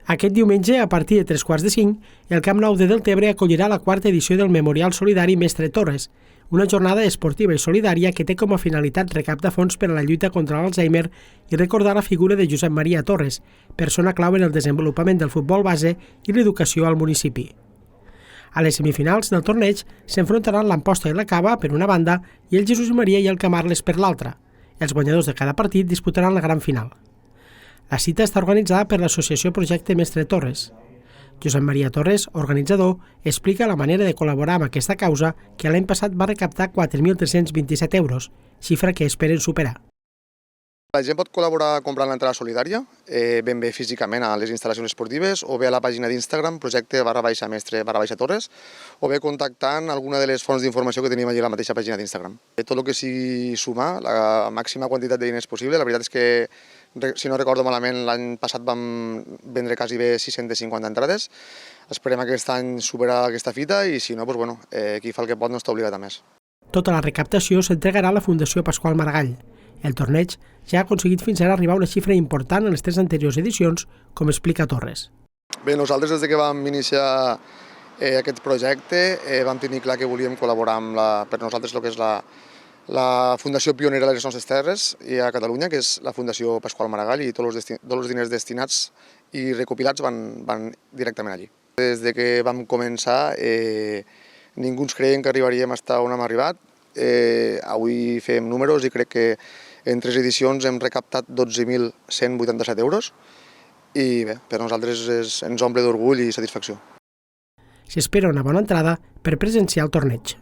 Aquest diumenge, a partir de 3:45, el Camp Nou de Deltebre acollirà la quarta edició del Memorial Solidari Mestre Torres, una jornada esportiva i solidària que té com a finalitat recaptar fons per a la lluita contra l'Alzheimer i recordar la figura de Josep Maria Torres, persona clau en el desenvolupament del futbol base i l'educació al municipi. A les semifinals del torneig s'enfrontaran l'Amposta i la Cava per una banda i el Jesús Maria i el Camarles per l'altra. Els guanyadors de cada partit disputaran la gran final. La cita està organitzada per l'associació Projecte Mestre Torres. Josep Maria Torres, organitzador, explica la manera de col·laborar amb aquesta causa que l'any passat va recaptar 4.327 euros, xifra que esperen superar. La gent pot col·laborar comprant l'entrada solidària, ben bé físicament a les instal·lacions esportives, o bé a la pàgina d'Instagram, projecte_mestre_torres, o bé contactant alguna de les fonts d'informació que tenim allà a la mateixa pàgina d'Instagram. Tot el que sigui sumar, la màxima quantitat de diners possible. La veritat és que, si no recordo malament, l'any passat vam vendre quasi bé 650 entrades. Esperem aquest any superar aquesta fita i, si no, qui fa el que pot no està obligat a més. Tota la recaptació s'entregarà a la Fundació Pasqual Maragall. El torneig ja ha aconseguit fins ara arribar a una xifra important en les 3 anteriors edicions, com explica Torres. Bé, nosaltres des que vam iniciar aquest projecte vam tenir clar que volíem col·laborar amb per nosaltres el que és la fundació pionera de les nostres terres a Catalunya, que és la Fundació Pasqual Maragall, i tots els diners destinats i recopilats van directament allí. Des que vam començar ningú ens creien que arribaríem a estar on hem arribat. Avui fem números i crec que en 3 edicions hem recaptat 12.187 euros i bé, per nosaltres ens omple d'orgull i satisfacció. S'espera una bona entrada per presenciar el torneig.